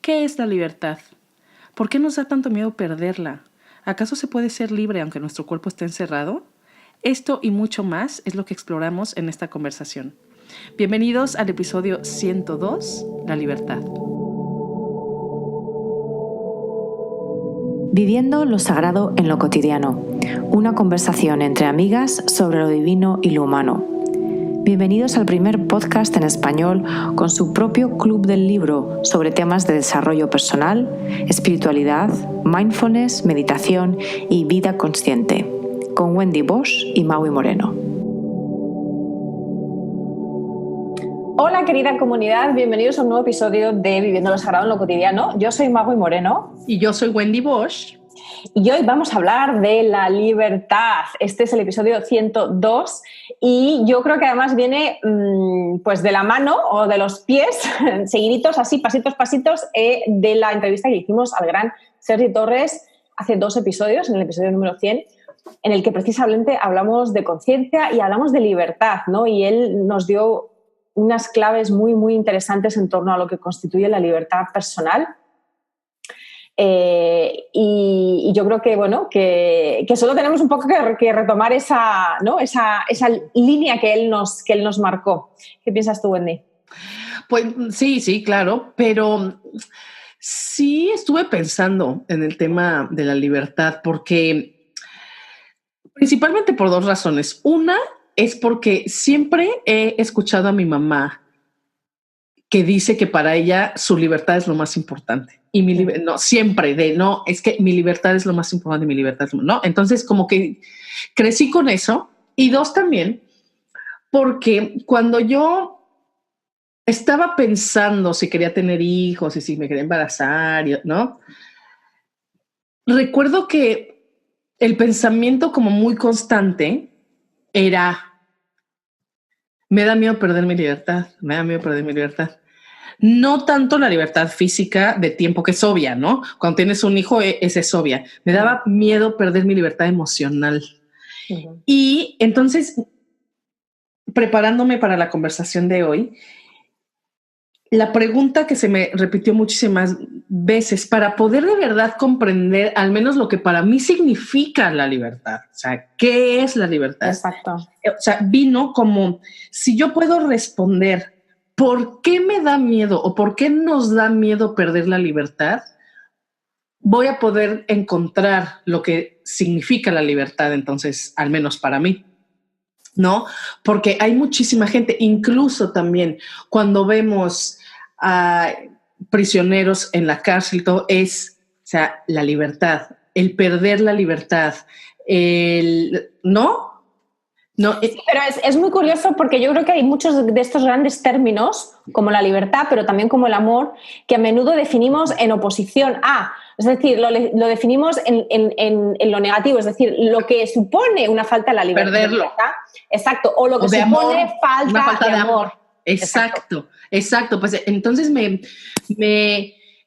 ¿Qué es la libertad? ¿Por qué nos da tanto miedo perderla? ¿Acaso se puede ser libre aunque nuestro cuerpo esté encerrado? Esto y mucho más es lo que exploramos en esta conversación. Bienvenidos al episodio 102, La libertad. Viviendo lo sagrado en lo cotidiano. Una conversación entre amigas sobre lo divino y lo humano. Bienvenidos al primer podcast en español con su propio club del libro sobre temas de desarrollo personal, espiritualidad, mindfulness, meditación y vida consciente, con Wendy Bosch y Maui Moreno. Hola querida comunidad, bienvenidos a un nuevo episodio de Viviendo lo Sagrado en lo Cotidiano. Yo soy Maui Moreno. Y yo soy Wendy Bosch. Y hoy vamos a hablar de la libertad. Este es el episodio 102 y yo creo que además viene pues de la mano o de los pies, seguiditos así, pasitos, de la entrevista que hicimos al gran Sergi Torres hace 2 episodios, en el episodio número 100, en el que precisamente hablamos de conciencia y hablamos de libertad, ¿no? Y él nos dio unas claves muy, muy interesantes en torno a lo que constituye la libertad personal. Y yo creo que, bueno, que solo tenemos un poco que retomar esa, ¿no? esa línea que él nos marcó. ¿Qué piensas tú, Wendy? Pues sí, claro, pero sí estuve pensando en el tema de la libertad porque principalmente por 2 razones. Una es porque siempre he escuchado a mi mamá que dice que para ella su libertad es lo más importante. Y es que mi libertad es lo más importante, mi libertad es ¿no? Entonces como que crecí con eso. Y 2 también, porque cuando yo estaba pensando si quería tener hijos y si me quería embarazar, ¿no? Recuerdo que el pensamiento como muy constante era: me da miedo perder mi libertad, me da miedo perder mi libertad. No tanto la libertad física de tiempo, que es obvia, ¿no? Cuando tienes un hijo, esa es obvia. Me daba miedo perder mi libertad emocional. Uh-huh. Y entonces, preparándome para la conversación de hoy, la pregunta que se me repitió muchísimas veces para poder de verdad comprender al menos lo que para mí significa la libertad, o sea, ¿qué es la libertad? Exacto. O sea, vino como si yo puedo responder ¿por qué me da miedo o por qué nos da miedo perder la libertad? Voy a poder encontrar lo que significa la libertad, entonces, al menos para mí, ¿no? Porque hay muchísima gente, incluso también cuando vemos a prisioneros en la cárcel, todo es, o sea, la libertad, el perder la libertad, ¿no? No, sí, pero es muy curioso porque yo creo que hay muchos de estos grandes términos, como la libertad, pero también como el amor, que a menudo definimos en oposición a, es decir, lo definimos en lo negativo, es decir, lo que supone una falta de la libertad. Perderlo. Exacto, o lo que supone amor, falta de amor. Exacto. Pues entonces me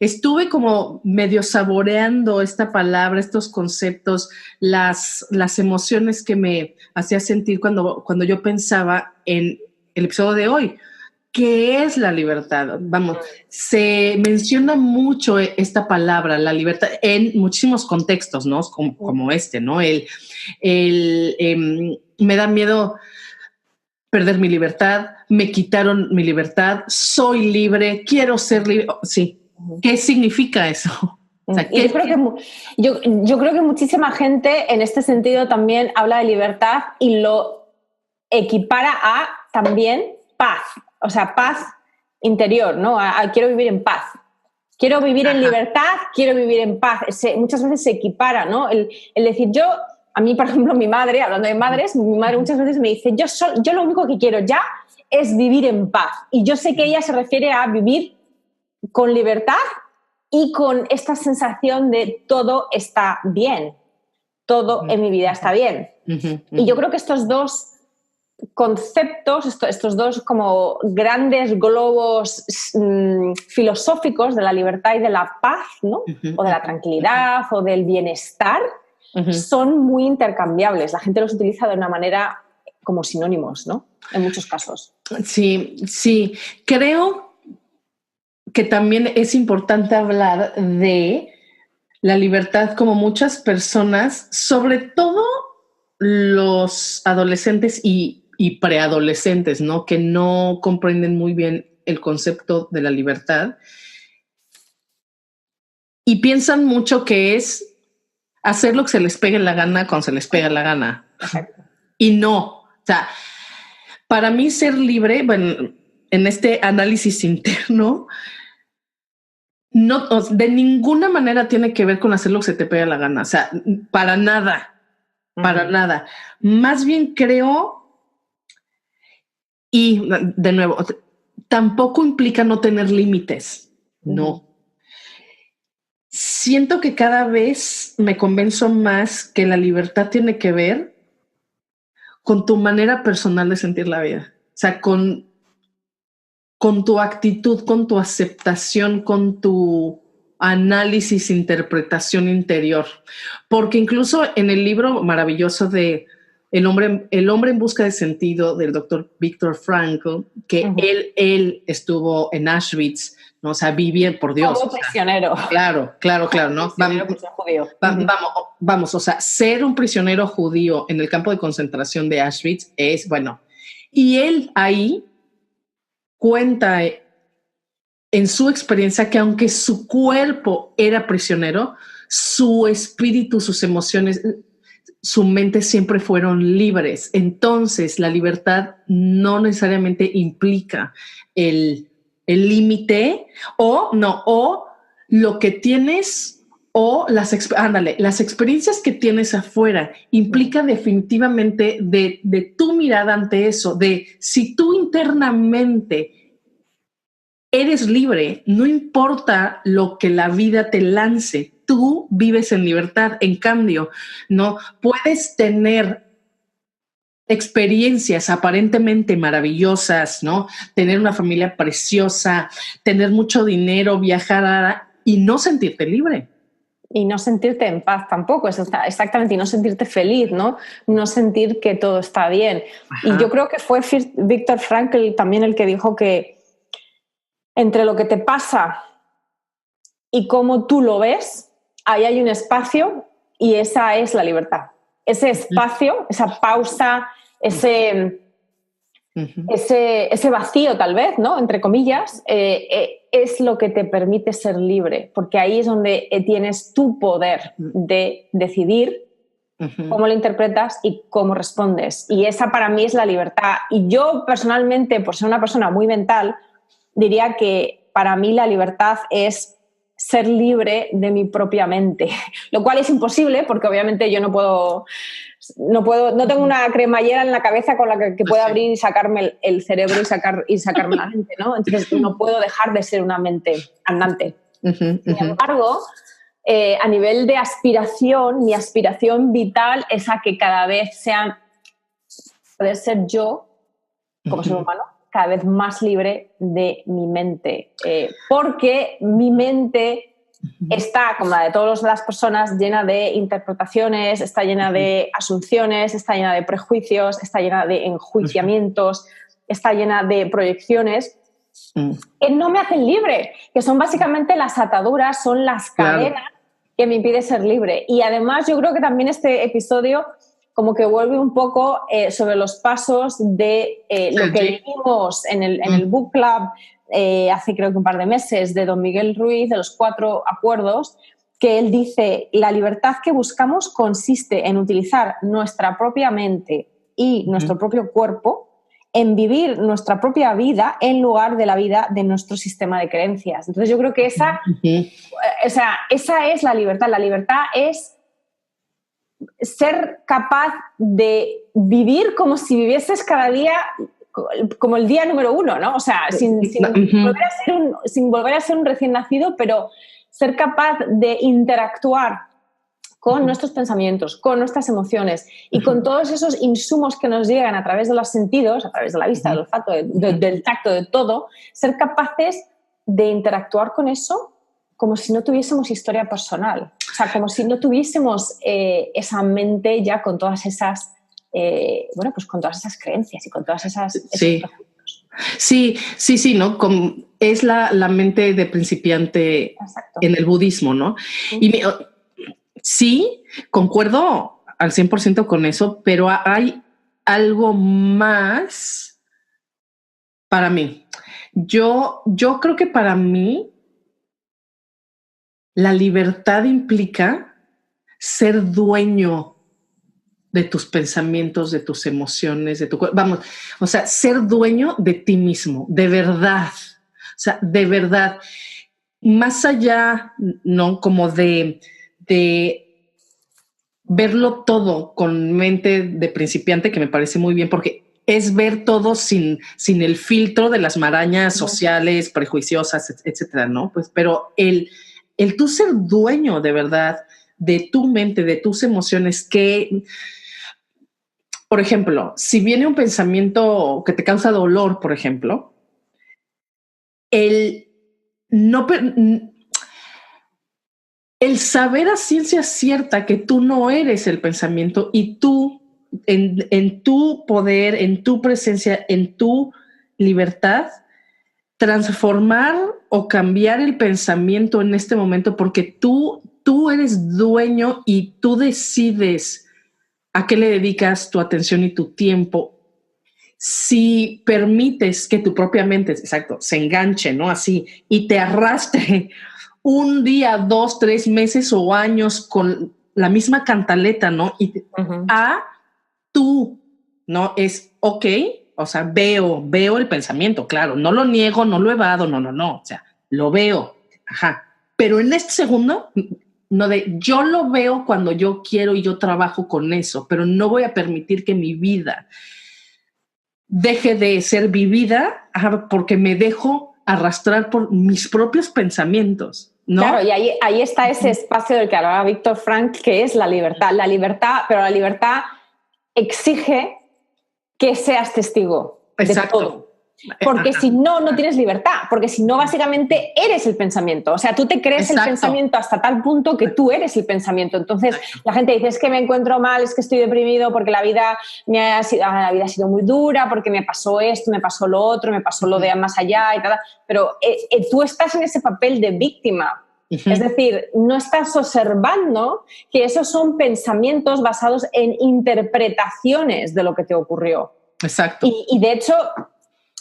estuve como medio saboreando esta palabra, estos conceptos, las emociones que me hacía sentir cuando yo pensaba en el episodio de hoy. ¿Qué es la libertad? Vamos, se menciona mucho esta palabra, la libertad, en muchísimos contextos, ¿no? Como este, ¿no? Me da miedo perder mi libertad, me quitaron mi libertad, soy libre, quiero ser libre. Sí. ¿Qué significa eso? O sea, yo creo que muchísima gente en este sentido también habla de libertad y lo equipara a también paz, o sea, paz interior, ¿no? Quiero vivir en paz. Quiero vivir en libertad, quiero vivir en paz. Muchas veces se equipara, ¿no? El decir a mí, por ejemplo, mi madre, hablando de madres, mi madre muchas veces me dice, yo lo único que quiero ya es vivir en paz. Y yo sé que ella se refiere a vivir con libertad y con esta sensación de todo está bien, todo en mi vida está bien. Y yo creo que estos 2 conceptos, estos 2 como grandes globos filosóficos de la libertad y de la paz, ¿no? O de la tranquilidad o del bienestar, son muy intercambiables. La gente los utiliza de una manera como sinónimos, ¿no? En muchos casos. Sí. Creo que también es importante hablar de la libertad, como muchas personas, sobre todo los adolescentes y preadolescentes, ¿no? Que no comprenden muy bien el concepto de la libertad y piensan mucho que es hacer lo que se les pegue la gana cuando se les pega la gana. Exacto. Y no, o sea, para mí ser libre, bueno, en este análisis interno, no, de ninguna manera tiene que ver con hacer lo que se te pega la gana. O sea, para nada. Más bien creo, y de nuevo, tampoco implica no tener límites. No. Siento que cada vez me convenzo más que la libertad tiene que ver con tu manera personal de sentir la vida. O sea, con tu actitud, con tu aceptación, con tu análisis, interpretación interior. Porque incluso en el libro maravilloso de El hombre en busca de sentido del doctor Viktor Frankl, que él estuvo en Auschwitz, ¿no? O sea, vivía, por Dios. Como prisionero. Claro, ¿no? Vamos, o sea, ser un prisionero judío en el campo de concentración de Auschwitz es, bueno, y él ahí cuenta en su experiencia que aunque su cuerpo era prisionero, su espíritu, sus emociones, su mente siempre fueron libres. Entonces, la libertad no necesariamente implica el límite o lo que tienes o las experiencias que tienes afuera. Implica definitivamente de tu mirada ante eso, de si tú internamente eres libre, no importa lo que la vida te lance, tú vives en libertad. En cambio, no puedes tener experiencias aparentemente maravillosas, ¿no? Tener una familia preciosa, tener mucho dinero, viajar y no sentirte libre. Y no sentirte en paz tampoco, exactamente, y no sentirte feliz, ¿no? No sentir que todo está bien. Ajá. Y yo creo que fue Viktor Frankl también el que dijo que entre lo que te pasa y cómo tú lo ves, ahí hay un espacio y esa es la libertad. Ese espacio, esa pausa, ese vacío tal vez, ¿no? Entre comillas, es lo que te permite ser libre, porque ahí es donde tienes tu poder de decidir cómo lo interpretas y cómo respondes. Y esa para mí es la libertad. Y yo personalmente, por ser una persona muy mental, diría que para mí la libertad es ser libre de mi propia mente, lo cual es imposible porque obviamente yo no tengo una cremallera en la cabeza con la que pueda abrir y sacarme el cerebro y sacarme la mente, ¿no? Entonces no puedo dejar de ser una mente andante. Sin embargo, a nivel de aspiración, mi aspiración vital es a que cada vez poder ser yo como ser humano, cada vez más libre de mi mente, porque mi mente está, como la de todas las personas, llena de interpretaciones, está llena de asunciones, está llena de prejuicios, está llena de enjuiciamientos, está llena de proyecciones que no me hacen libre, que son básicamente las ataduras, son las cadenas que me impiden ser libre. Y además yo creo que también este episodio como que vuelve un poco sobre los pasos de lo que leímos en el Book Club hace creo que un par de meses de don Miguel Ruiz, de los 4 acuerdos, que él dice: la libertad que buscamos consiste en utilizar nuestra propia mente y nuestro propio cuerpo en vivir nuestra propia vida en lugar de la vida de nuestro sistema de creencias. Entonces yo creo que esa es la libertad. La libertad es ser capaz de vivir como si vivieses cada día como el día número 1, ¿no? O sea, sin volver a ser un recién nacido, pero ser capaz de interactuar con nuestros pensamientos, con nuestras emociones y con todos esos insumos que nos llegan a través de los sentidos, a través de la vista, del olfato, del tacto, de todo, ser capaces de interactuar con eso como si no tuviésemos historia personal. O sea, como si no tuviésemos esa mente ya con todas esas, pues con todas esas creencias y con todas esas... Sí. Sí, ¿no? Es la mente de principiante. Exacto. En el budismo, ¿no? Y sí, concuerdo al 100% con eso, pero hay algo más para mí. Yo creo que para mí la libertad implica ser dueño de tus pensamientos, de tus emociones, de tu cuerpo. Vamos, o sea, ser dueño de ti mismo, de verdad. O sea, de verdad. Más allá, ¿no? Como de verlo todo con mente de principiante, que me parece muy bien, porque es ver todo sin el filtro de las marañas sociales, prejuiciosas, etcétera, ¿no? Pues, pero el tú ser dueño de verdad de tu mente, de tus emociones, que, por ejemplo, si viene un pensamiento que te causa dolor, por ejemplo, el saber a ciencia cierta que tú no eres el pensamiento y tú, en tu poder, en tu presencia, en tu libertad, transformar o cambiar el pensamiento en este momento, porque tú eres dueño y tú decides a qué le dedicas tu atención y tu tiempo. Si permites que tu propia mente, exacto, se enganche, ¿no? Así, y te arrastre un día, 2, 3 meses o años con la misma cantaleta, ¿no? Y tú, ¿no? Es ok, o sea, veo el pensamiento, claro, no lo niego, no lo evado, no, o sea, lo veo, ajá. Pero en este segundo, no de yo lo veo cuando yo quiero y yo trabajo con eso, pero no voy a permitir que mi vida deje de ser vivida porque me dejo arrastrar por mis propios pensamientos, ¿no? Claro, y ahí está ese espacio del que hablaba Víctor Frank, que es la libertad. La libertad, pero la libertad exige que seas testigo. Exacto. De todo. Porque si no, no tienes libertad. Porque si no, básicamente eres el pensamiento. O sea, tú te crees el pensamiento hasta tal punto que tú eres el pensamiento. Entonces, la gente dice, es que me encuentro mal, es que estoy deprimido porque la vida ha sido muy dura, porque me pasó esto, me pasó lo otro, me pasó lo de más allá y tal. Pero tú estás en ese papel de víctima. Es decir, no estás observando que esos son pensamientos basados en interpretaciones de lo que te ocurrió. Exacto. Y de hecho,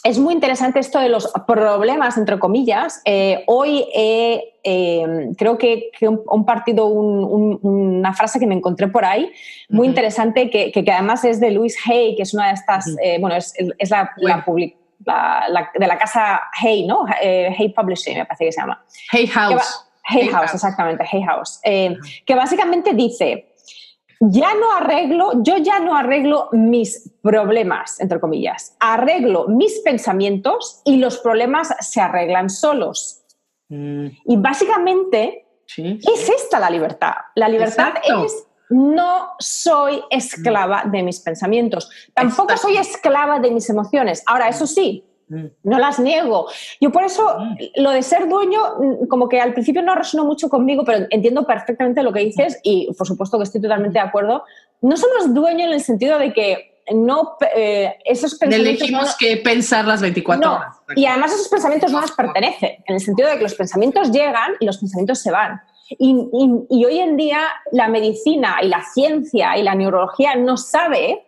es muy interesante esto de los problemas, entre comillas. Hoy creo que he compartido una frase que me encontré por ahí, muy interesante, que además es de Louise Hay, que es una de estas, es de la casa Hay, ¿no? Hay Publishing, me parece que se llama. Hay House. Hay House, exactamente, Hay House. Que básicamente dice, yo ya no arreglo mis problemas, entre comillas. Arreglo mis pensamientos y los problemas se arreglan solos. Y básicamente es esta la libertad. La libertad es no soy esclava de mis pensamientos. Tampoco soy esclava de mis emociones. Ahora, eso sí, no las niego. Yo por eso, lo de ser dueño, como que al principio no resonó mucho conmigo, pero entiendo perfectamente lo que dices y por supuesto que estoy totalmente de acuerdo. No somos dueños en el sentido de que esos pensamientos... Elegimos que pensar las 24 horas. Y además esos pensamientos no nos pertenecen, en el sentido de que los pensamientos llegan y los pensamientos se van. Y hoy en día la medicina y la ciencia y la neurología no sabe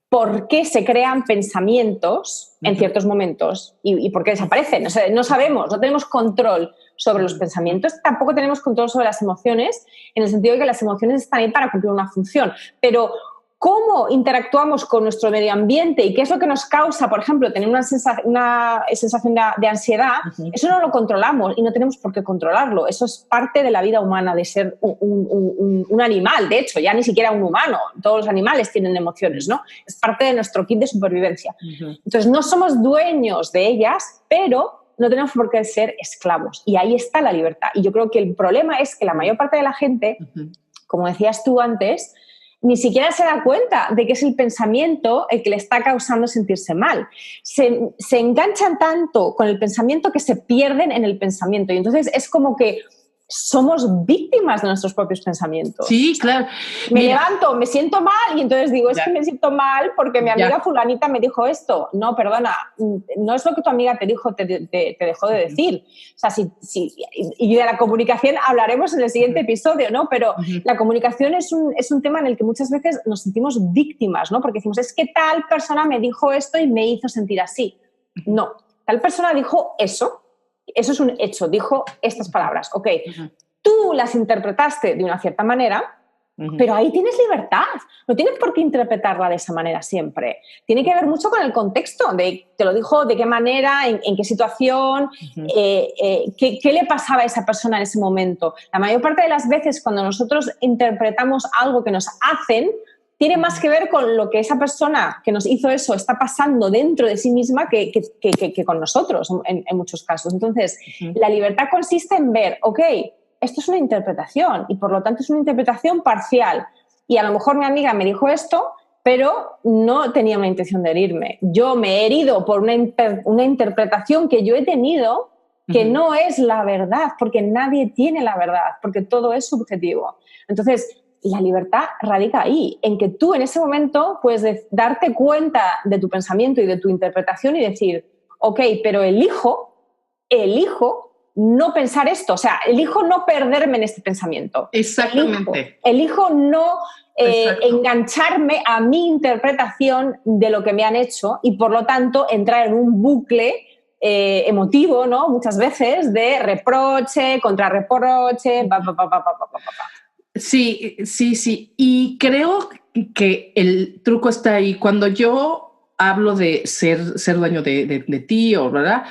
por qué se crean pensamientos en ciertos momentos y por qué desaparecen. O sea, no sabemos, no tenemos control sobre los pensamientos, tampoco tenemos control sobre las emociones, en el sentido de que las emociones están ahí para cumplir una función. Pero cómo interactuamos con nuestro medio ambiente y qué es lo que nos causa, por ejemplo, tener una sensación de ansiedad, eso no lo controlamos y no tenemos por qué controlarlo. Eso es parte de la vida humana, de ser un animal, de hecho, ya ni siquiera un humano. Todos los animales tienen emociones, ¿no? Es parte de nuestro kit de supervivencia. Entonces, no somos dueños de ellas, pero no tenemos por qué ser esclavos. Y ahí está la libertad. Y yo creo que el problema es que la mayor parte de la gente, como decías tú antes, ni siquiera se da cuenta de que es el pensamiento el que le está causando sentirse mal. Se enganchan tanto con el pensamiento que se pierden en el pensamiento. Y entonces es como que somos víctimas de nuestros propios pensamientos. Sí, claro. Me levanto, me siento mal y entonces digo, es que me siento mal porque mi amiga fulanita me dijo esto. No, perdona, no es lo que tu amiga te dijo, te dejó de decir. O sea, y de la comunicación hablaremos en el siguiente episodio, ¿no? Pero la comunicación es un tema en el que muchas veces nos sentimos víctimas, ¿no? Porque decimos, es que tal persona me dijo esto y me hizo sentir así. No, tal persona dijo eso es un hecho, dijo estas palabras. Ok, tú las interpretaste de una cierta manera, pero ahí tienes libertad. No tienes por qué interpretarla de esa manera siempre. Tiene que ver mucho con el contexto, te lo dijo de qué manera, en qué situación, qué le pasaba a esa persona en ese momento. La mayor parte de las veces cuando nosotros interpretamos algo que nos hacen, tiene más que ver con lo que esa persona que nos hizo eso está pasando dentro de sí misma que con nosotros en muchos casos. Entonces, la libertad consiste en ver, ok, esto es una interpretación y por lo tanto es una interpretación parcial. Y a lo mejor mi amiga me dijo esto, pero no tenía una intención de herirme. Yo me he herido por una interpretación que yo he tenido que no es la verdad, porque nadie tiene la verdad, porque todo es subjetivo. Entonces, la libertad radica ahí, en que tú en ese momento puedes darte cuenta de tu pensamiento y de tu interpretación y decir, ok, pero elijo no pensar esto, o sea, elijo no perderme en este pensamiento. Exactamente. Elijo no engancharme a mi interpretación de lo que me han hecho y por lo tanto entrar en un bucle emotivo, ¿no? Muchas veces de reproche, contrarreproche, Sí. Y creo que el truco está ahí. Cuando yo hablo de ser dueño de ti, o ¿verdad?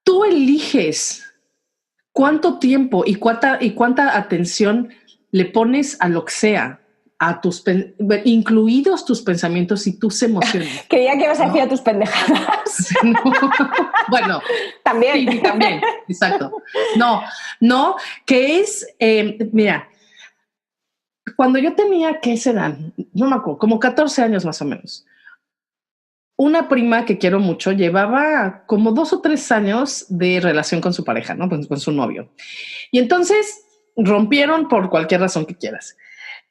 Tú eliges cuánto tiempo y cuánta atención le pones a lo que sea, incluidos tus pensamientos y tus emociones. Creía que ibas a decir a tus pendejadas. No. Bueno, también. Sí, también, exacto. No, que es, mira, cuando yo tenía, ¿qué será? No me acuerdo, como 14 años más o menos. Una prima que quiero mucho llevaba como 2 o 3 años de relación con su pareja, ¿no? Con su novio. Y entonces rompieron por cualquier razón que quieras.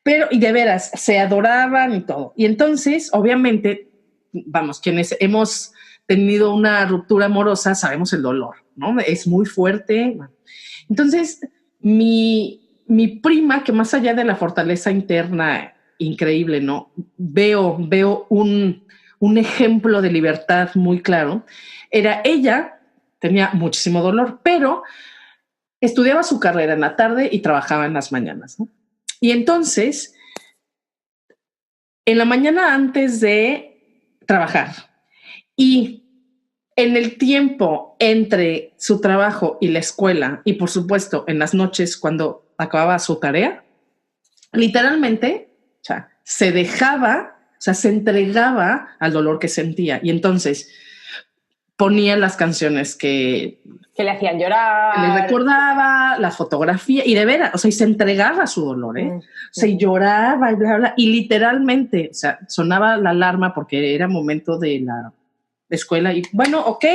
Pero, y de veras, se adoraban y todo. Y entonces, obviamente, vamos, quienes hemos tenido una ruptura amorosa, sabemos el dolor, ¿no? Es muy fuerte. Entonces, mi prima, que más allá de la fortaleza interna increíble, ¿no? Veo un ejemplo de libertad muy claro. Ella tenía muchísimo dolor, pero estudiaba su carrera en la tarde y trabajaba en las mañanas, ¿no? Y entonces, en la mañana antes de trabajar y en el tiempo entre su trabajo y la escuela, y por supuesto en las noches cuando acababa su tarea, literalmente, o sea, se dejaba, o sea, se entregaba al dolor que sentía. Y entonces ponía las canciones que le hacían llorar, que le recordaba, la fotografía, y de veras, o sea, y se entregaba a su dolor, ¿eh? O sea, y lloraba y bla, bla, y literalmente, o sea, sonaba la alarma porque era momento de la escuela y bueno, ok,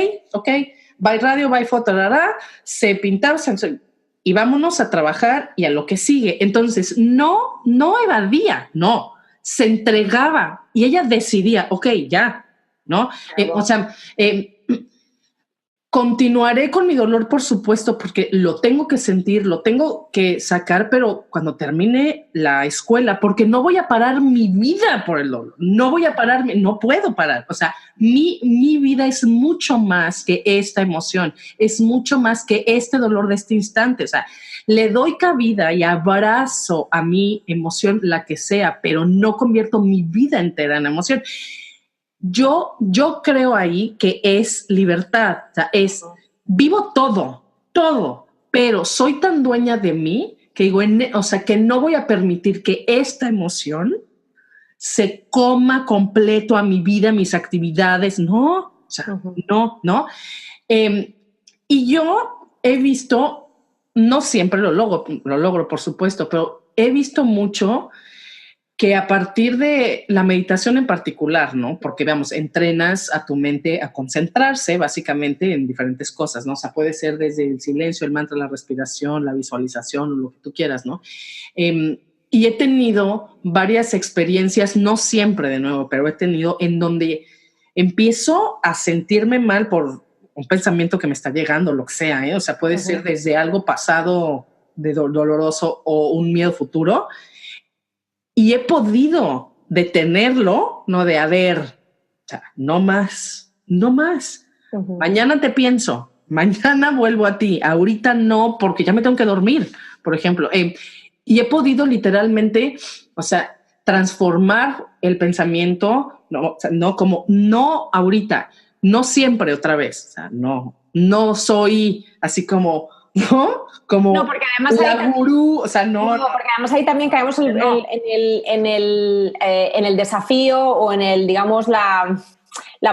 bye radio, bye foto, se pintaba y vámonos a trabajar y a lo que sigue. Entonces, no evadía, no, se entregaba y ella decidía, ok, ya, ¿no? O sea, continuaré con mi dolor, por supuesto, porque lo tengo que sentir, lo tengo que sacar, pero cuando termine la escuela, porque no voy a parar mi vida por el dolor, no puedo parar. O sea, mi vida es mucho más que esta emoción, es mucho más que este dolor de este instante. O sea, le doy cabida y abrazo a mi emoción, la que sea, pero no convierto mi vida entera en emoción. Yo creo ahí que es libertad, o sea, vivo todo, pero soy tan dueña de mí que digo, o sea, que no voy a permitir que esta emoción se coma completo a mi vida, a mis actividades, no, o sea, no. Y yo he visto, no siempre lo logro, por supuesto, pero he visto mucho que a partir de la meditación en particular, ¿no? Porque, veamos, entrenas a tu mente a concentrarse básicamente en diferentes cosas, ¿no? O sea, puede ser desde el silencio, el mantra, la respiración, la visualización, lo que tú quieras, ¿no? Y he tenido varias experiencias, no siempre de nuevo, pero he tenido en donde empiezo a sentirme mal por un pensamiento que me está llegando, lo que sea, ¿eh? O sea, puede ser desde algo pasado de doloroso o un miedo futuro, y he podido detenerlo, ¿no? De, a ver, o sea, no más. Mañana te pienso, mañana vuelvo a ti, ahorita no, porque ya me tengo que dormir, por ejemplo. Y he podido literalmente, o sea, transformar el pensamiento, no, o sea, no como, no ahorita, no siempre otra vez, o sea, no soy así como, ¿no? Como no, porque además la gurú, o sea, no. No, porque además ahí también caemos en el desafío o en el, digamos, la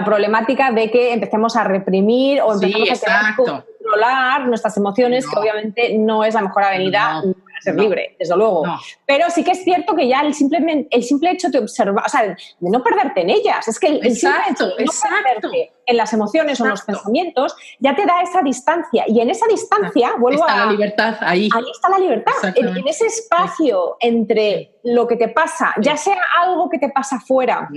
problemática de que empecemos a reprimir o empezamos a querer controlar nuestras emociones, que obviamente no es la mejor avenida para ser libre, desde luego. No. Pero sí que es cierto que ya el simple hecho de observar, o sea, de no perderte en ellas, es que el simple hecho de no perderte en las emociones o en los pensamientos ya te da esa distancia, y en esa distancia está la libertad ahí. Ahí está la libertad, en ese espacio entre lo que te pasa, ya sea algo que te pasa afuera,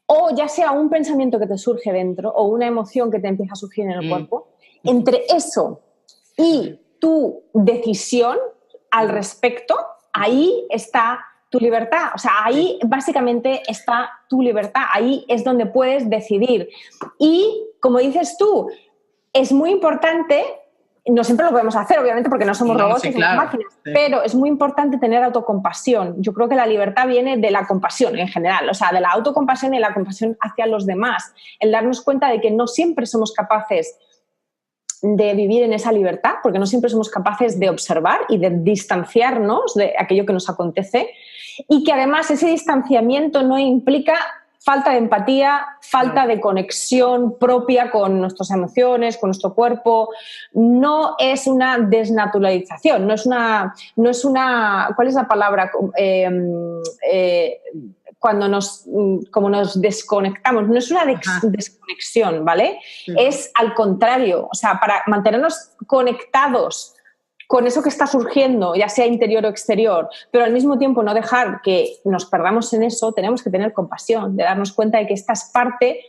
o ya sea un pensamiento que te surge dentro o una emoción que te empieza a surgir en el cuerpo, entre eso y tu decisión al respecto, ahí está tu libertad. O sea, ahí básicamente está tu libertad, ahí es donde puedes decidir. Y, como dices tú, es muy importante. No siempre lo podemos hacer, obviamente, porque no somos robots, somos máquinas, pero es muy importante tener autocompasión. Yo creo que la libertad viene de la compasión en general, o sea, de la autocompasión y la compasión hacia los demás. El darnos cuenta de que no siempre somos capaces de vivir en esa libertad, porque no siempre somos capaces de observar y de distanciarnos de aquello que nos acontece, y que además ese distanciamiento no implica falta de empatía, falta de conexión propia con nuestras emociones, con nuestro cuerpo. No es una desnaturalización, no es una ¿cuál es la palabra? Cuando nos desconectamos, no es una desconexión, ¿vale? Es al contrario, o sea, para mantenernos conectados con eso que está surgiendo, ya sea interior o exterior, pero al mismo tiempo no dejar que nos perdamos en eso, tenemos que tener compasión, de darnos cuenta de que esta es parte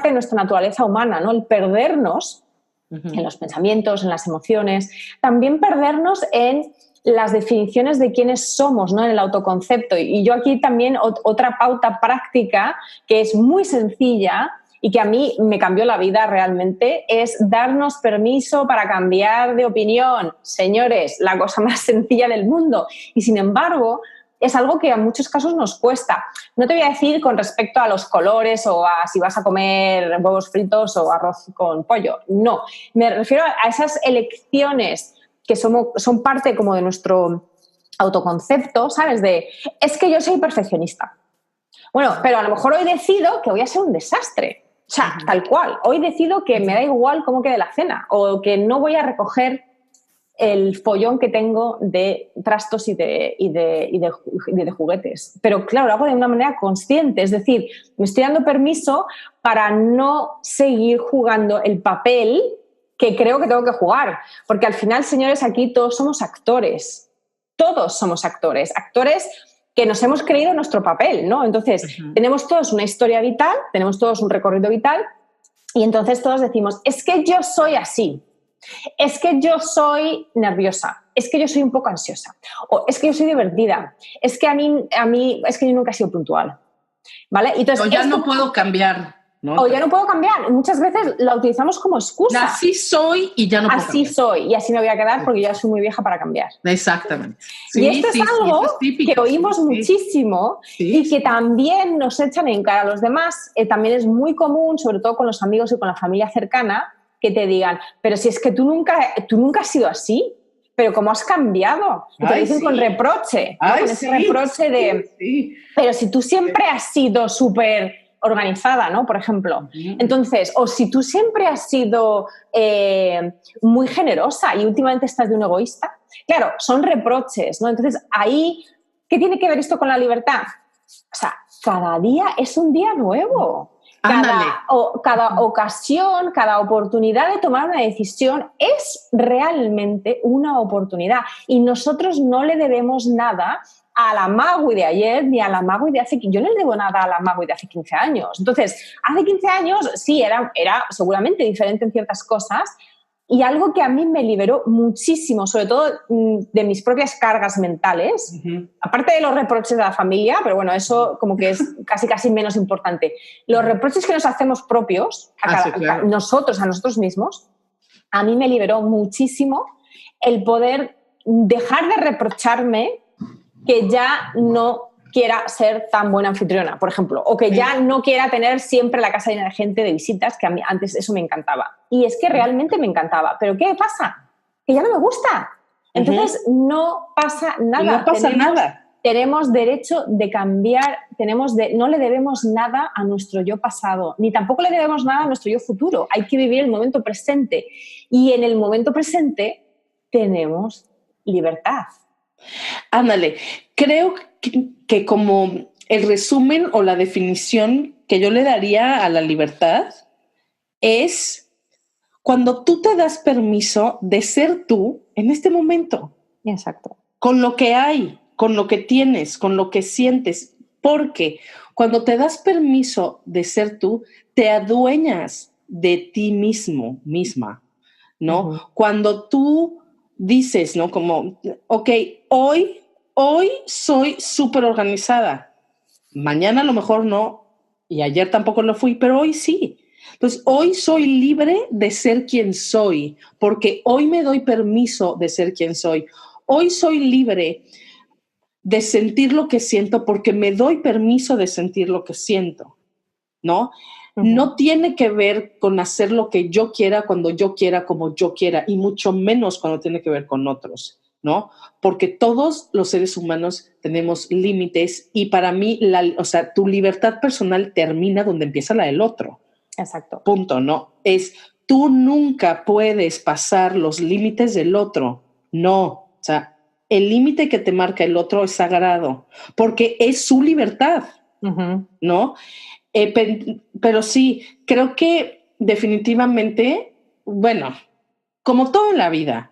de nuestra naturaleza humana, ¿no? El perdernos en los pensamientos, en las emociones, también perdernos en las definiciones de quiénes somos, ¿no? En el autoconcepto. Y yo aquí también otra pauta práctica que es muy sencilla y que a mí me cambió la vida realmente, es darnos permiso para cambiar de opinión. Señores, la cosa más sencilla del mundo. Y sin embargo, es algo que en muchos casos nos cuesta. No te voy a decir con respecto a los colores o a si vas a comer huevos fritos o arroz con pollo. No, me refiero a esas elecciones que son parte como de nuestro autoconcepto, ¿sabes? Es que yo soy perfeccionista. Bueno, pero a lo mejor hoy decido que voy a ser un desastre. O sea, tal cual. Hoy decido que me da igual cómo quede la cena o que no voy a recoger el follón que tengo de trastos y de juguetes. Pero claro, lo hago de una manera consciente. Es decir, me estoy dando permiso para no seguir jugando el papel que creo que tengo que jugar. Porque al final, señores, aquí todos somos actores. Todos somos actores. Actores que nos hemos creído nuestro papel, ¿no? Entonces, tenemos todos una historia vital, tenemos todos un recorrido vital, y entonces todos decimos, es que yo soy así, es que yo soy nerviosa, es que yo soy un poco ansiosa, o es que yo soy divertida, es que a mí es que yo nunca he sido puntual, ¿vale? Entonces, o ya no puedo cambiar, ¿no? O ya no puedo cambiar. Muchas veces la utilizamos como excusa. Así soy y ya no puedo cambiar. Así soy y así me voy a quedar porque ya soy muy vieja para cambiar. Exactamente. Sí, y esto es algo que oímos muchísimo y que también nos echan en cara a los demás. También es muy común, sobre todo con los amigos y con la familia cercana, que te digan, pero si es que tú nunca has sido así, pero ¿cómo has cambiado? Y te dicen con reproche, ¿no? Con ese reproche de, pero si tú siempre has sido súper organizada, ¿no? Por ejemplo. Entonces, o si tú siempre has sido muy generosa y últimamente estás de un egoísta, claro, son reproches, ¿no? Entonces, ahí ¿qué tiene que ver esto con la libertad? O sea, cada día es un día nuevo. Cada ocasión, cada oportunidad de tomar una decisión es realmente una oportunidad. Y nosotros no le debemos nada a la Magui de ayer ni a la Magui de hace... Yo no le debo nada a la Magui de hace 15 años. Entonces, hace 15 años sí, era seguramente diferente en ciertas cosas, y algo que a mí me liberó muchísimo, sobre todo de mis propias cargas mentales, aparte de los reproches de la familia, pero bueno, eso como que es casi menos importante. Los reproches que nos hacemos propios, a nosotros mismos, a mí me liberó muchísimo el poder dejar de reprocharme que ya no quiera ser tan buena anfitriona, por ejemplo, o que ya no quiera tener siempre la casa llena de gente, de visitas, que a mí antes eso me encantaba. Y es que realmente me encantaba. ¿Pero qué pasa? Que ya no me gusta. Entonces no pasa nada. No pasa nada. Tenemos derecho de cambiar, no le debemos nada a nuestro yo pasado, ni tampoco le debemos nada a nuestro yo futuro. Hay que vivir el momento presente. Y en el momento presente tenemos libertad. Ándale, creo que como el resumen o la definición que yo le daría a la libertad es cuando tú te das permiso de ser tú en este momento. Exacto. Con lo que hay, con lo que tienes, con lo que sientes. Porque cuando te das permiso de ser tú, te adueñas de ti mismo, misma, ¿no? Cuando tú dices, ¿no? Como, ok, hoy soy súper organizada. Mañana a lo mejor no, y ayer tampoco lo fui, pero hoy sí. Entonces, hoy soy libre de ser quien soy, porque hoy me doy permiso de ser quien soy. Hoy soy libre de sentir lo que siento porque me doy permiso de sentir lo que siento, ¿no? No tiene que ver con hacer lo que yo quiera, cuando yo quiera, como yo quiera, y mucho menos cuando tiene que ver con otros, ¿no? Porque todos los seres humanos tenemos límites y para mí, tu libertad personal termina donde empieza la del otro. Exacto. Punto, ¿no? Tú nunca puedes pasar los límites del otro, no. O sea, el límite que te marca el otro es sagrado porque es su libertad, ¿no? Pero sí, creo que definitivamente, bueno, como todo en la vida,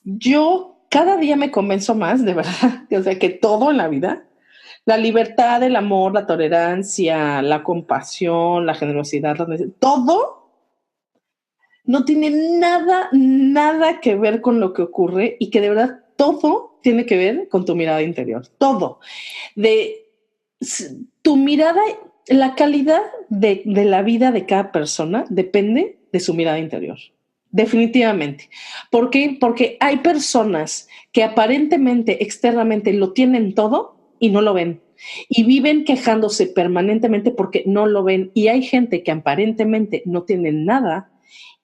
yo cada día me convenzo más, de verdad, o sea, que todo en la vida, la libertad, el amor, la tolerancia, la compasión, la generosidad, todo no tiene nada que ver con lo que ocurre y que de verdad todo tiene que ver con tu mirada interior, todo. De tu mirada. La calidad de la vida de cada persona depende de su mirada interior, definitivamente. ¿Por qué? Porque hay personas que aparentemente, externamente lo tienen todo y no lo ven. Y viven quejándose permanentemente porque no lo ven. Y hay gente que aparentemente no tienen nada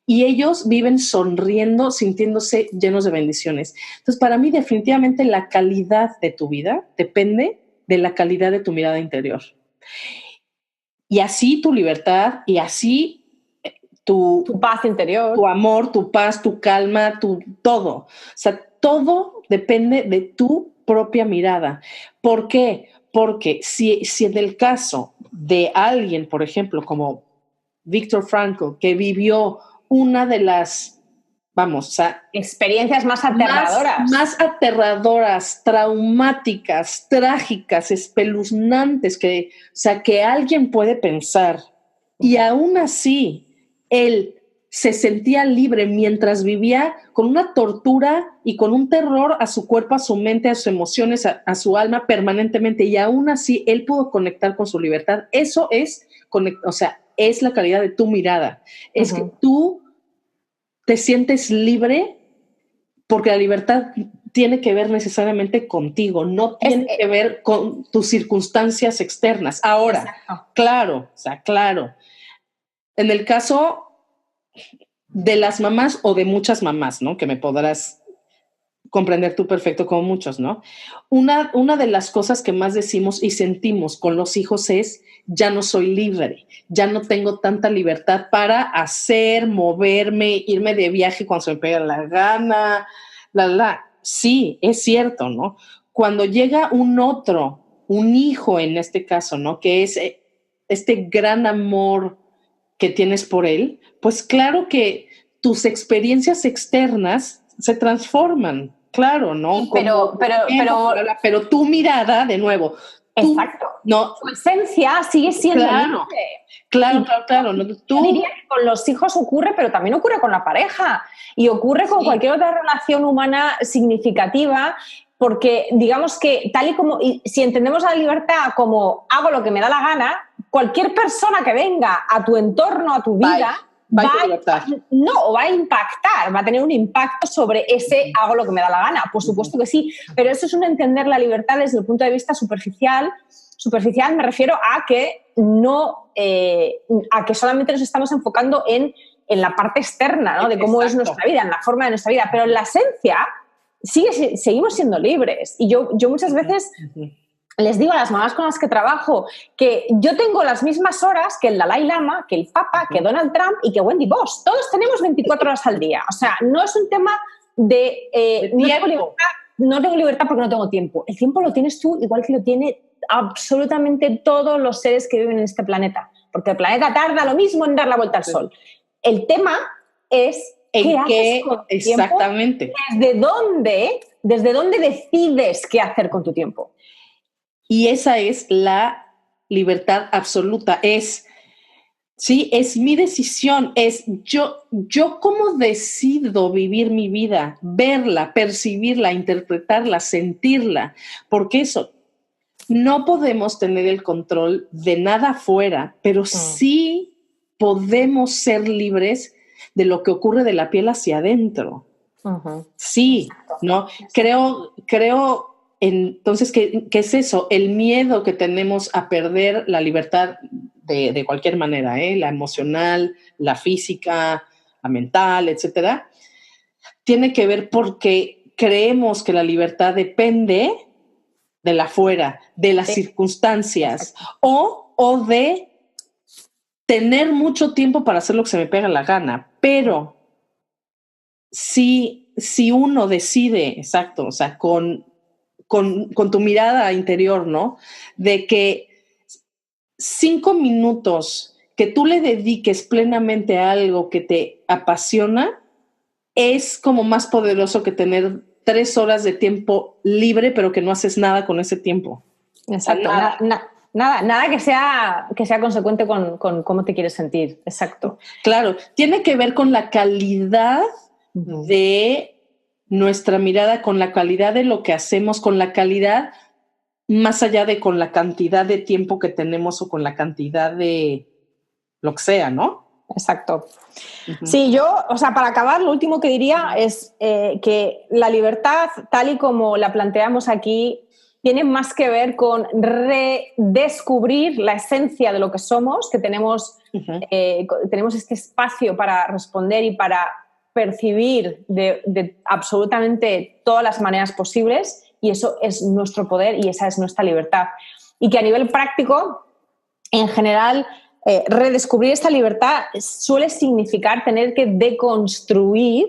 y ellos viven sonriendo, sintiéndose llenos de bendiciones. Entonces, para mí definitivamente la calidad de tu vida depende de la calidad de tu mirada interior. Y así tu libertad y así tu paz interior, tu amor, tu paz, tu calma, todo. O sea, todo depende de tu propia mirada. ¿Por qué? Porque si en el caso de alguien, por ejemplo, como Viktor Frankl, que vivió una de las, experiencias más aterradoras. Más aterradoras, traumáticas, trágicas, espeluznantes, que alguien puede pensar. Y aún así, él se sentía libre mientras vivía con una tortura y con un terror a su cuerpo, a su mente, a sus emociones, a su alma permanentemente. Y aún así, él pudo conectar con su libertad. Eso es, es la calidad de tu mirada. Es que tú te sientes libre porque la libertad tiene que ver necesariamente contigo, no tiene que ver con tus circunstancias externas. Ahora, claro, en el caso de las mamás o de muchas mamás, ¿no? Que me podrás comprender tú perfecto como muchos, ¿no? Una de las cosas que más decimos y sentimos con los hijos es: ya no soy libre, ya no tengo tanta libertad para hacer, moverme, irme de viaje cuando se me pega la gana, Sí, es cierto, ¿no? cuando llega un hijo en este caso, ¿no? Que es este gran amor que tienes por él, pues claro que tus experiencias externas se transforman, claro, ¿no? Pero tu mirada, de nuevo. Exacto. No, tu esencia sigue siendo claro, libre. Claro. No, yo diría que con los hijos ocurre, pero también ocurre con la pareja y ocurre con cualquier otra relación humana significativa, porque digamos que tal y como, y si entendemos la libertad como hago lo que me da la gana, cualquier persona que venga a tu entorno, a tu vida, va a impactar, va a tener un impacto sobre ese hago lo que me da la gana. Por supuesto que sí, pero eso es un entender la libertad desde el punto de vista superficial. Superficial me refiero a que a que solamente nos estamos enfocando en la parte externa, ¿no? De cómo es nuestra vida, en la forma de nuestra vida, pero en la esencia seguimos siendo libres. Y yo muchas veces les digo a las mamás con las que trabajo que yo tengo las mismas horas que el Dalai Lama, que el Papa, que Donald Trump y que Wendy Bosch. Todos tenemos 24 horas al día. O sea, no es un tema de no tengo libertad porque no tengo tiempo. El tiempo lo tienes tú igual que lo tiene absolutamente todos los seres que viven en este planeta. Porque el planeta tarda lo mismo en dar la vuelta al sol. El tema es ¿qué haces con tu exactamente tiempo? ¿Desde dónde decides qué hacer con tu tiempo? Y esa es la libertad absoluta. Es mi decisión. Es yo cómo decido vivir mi vida, verla, percibirla, interpretarla, sentirla. Porque eso, no podemos tener el control de nada afuera, pero sí podemos ser libres de lo que ocurre de la piel hacia adentro. Sí, ¿no? Creo entonces, ¿qué es eso? El miedo que tenemos a perder la libertad de cualquier manera, la emocional, la física, la mental, etcétera, tiene que ver porque creemos que la libertad depende de la afuera, de las circunstancias o de tener mucho tiempo para hacer lo que se me pega la gana. Pero si uno decide, exacto, o sea, con tu mirada interior, ¿no? De que 5 minutos que tú le dediques plenamente a algo que te apasiona es como más poderoso que tener 3 horas de tiempo libre, pero que no haces nada con ese tiempo. Exacto. Nada que sea consecuente con cómo te quieres sentir. Exacto. Claro, tiene que ver con la calidad de nuestra mirada, con la calidad de lo que hacemos, con la calidad más allá de con la cantidad de tiempo que tenemos o con la cantidad de lo que sea, ¿no? Exacto. Sí, o sea, para acabar, lo último que diría es que la libertad, tal y como la planteamos aquí, tiene más que ver con redescubrir la esencia de lo que somos, que tenemos este espacio para responder y para percibir de absolutamente todas las maneras posibles, y eso es nuestro poder y esa es nuestra libertad. Y que a nivel práctico, en general, redescubrir esta libertad suele significar tener que deconstruir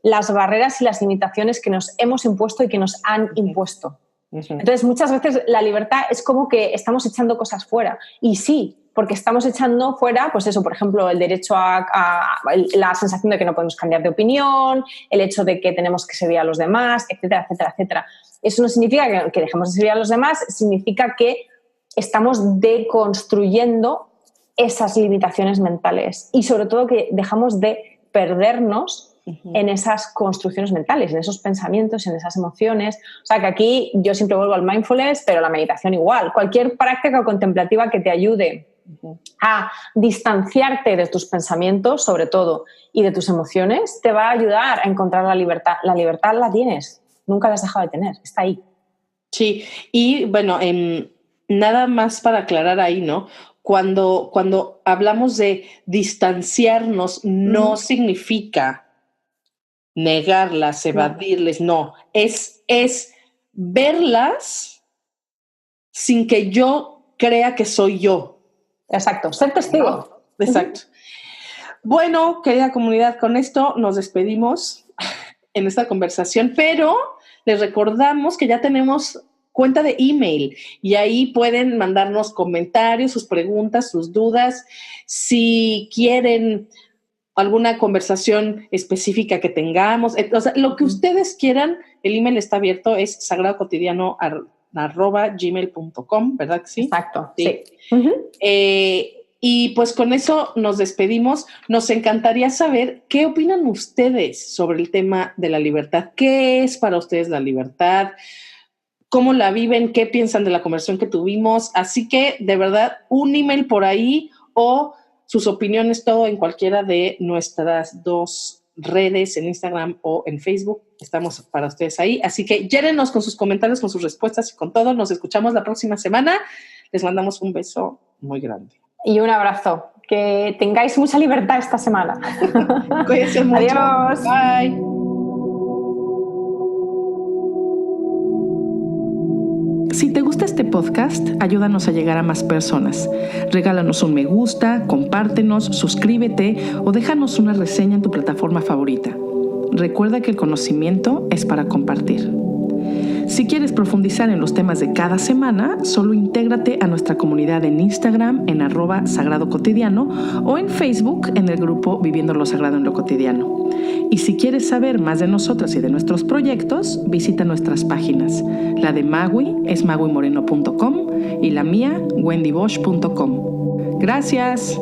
las barreras y las limitaciones que nos hemos impuesto y que nos han impuesto. Entonces, muchas veces la libertad es como que estamos echando cosas fuera. Y sí, porque estamos echando fuera, pues eso, por ejemplo, el derecho a la sensación de que no podemos cambiar de opinión, el hecho de que tenemos que servir a los demás, etcétera, etcétera, etcétera. Eso no significa que dejemos de servir a los demás, significa que estamos deconstruyendo esas limitaciones mentales y sobre todo que dejamos de perdernos en esas construcciones mentales, en esos pensamientos, en esas emociones. O sea que aquí yo siempre vuelvo al mindfulness, pero la meditación igual. Cualquier práctica contemplativa que te ayude a distanciarte de tus pensamientos, sobre todo, y de tus emociones, te va a ayudar a encontrar la libertad. La libertad la tienes, nunca la has dejado de tener, está ahí. Sí, y bueno, nada más para aclarar ahí, ¿no? Cuando hablamos de distanciarnos, no significa negarlas, evadirles, no. Es verlas sin que yo crea que soy yo. Exacto, ser testigo. ¿No? Exacto. Bueno, querida comunidad, con esto nos despedimos en esta conversación, pero les recordamos que ya tenemos cuenta de email y ahí pueden mandarnos comentarios, sus preguntas, sus dudas. Si quieren alguna conversación específica que tengamos, o sea, lo que ustedes quieran, el email está abierto, es sagradocotidiano@gmail.com, ¿verdad que sí? Exacto, sí. Y pues con eso nos despedimos. Nos encantaría saber qué opinan ustedes sobre el tema de la libertad. ¿Qué es para ustedes la libertad? ¿Cómo la viven? ¿Qué piensan de la conversación que tuvimos? Así que, de verdad, un email por ahí o sus opiniones, todo en cualquiera de nuestras 2 redes, en Instagram o en Facebook. Estamos para ustedes ahí. Así que llénenos con sus comentarios, con sus respuestas y con todo. Nos escuchamos la próxima semana. Les mandamos un beso muy grande. Y un abrazo. Que tengáis mucha libertad esta semana. Cuídense mucho. Adiós. Bye. Si te gusta este podcast, ayúdanos a llegar a más personas. Regálanos un me gusta, compártenos, suscríbete o déjanos una reseña en tu plataforma favorita. Recuerda que el conocimiento es para compartir. Si quieres profundizar en los temas de cada semana, solo intégrate a nuestra comunidad en Instagram en @sagradocotidiano o en Facebook en el grupo Viviendo lo Sagrado en lo Cotidiano. Y si quieres saber más de nosotras y de nuestros proyectos, visita nuestras páginas. La de Magui es maguimoreno.com y la mía wendybosch.com. Gracias.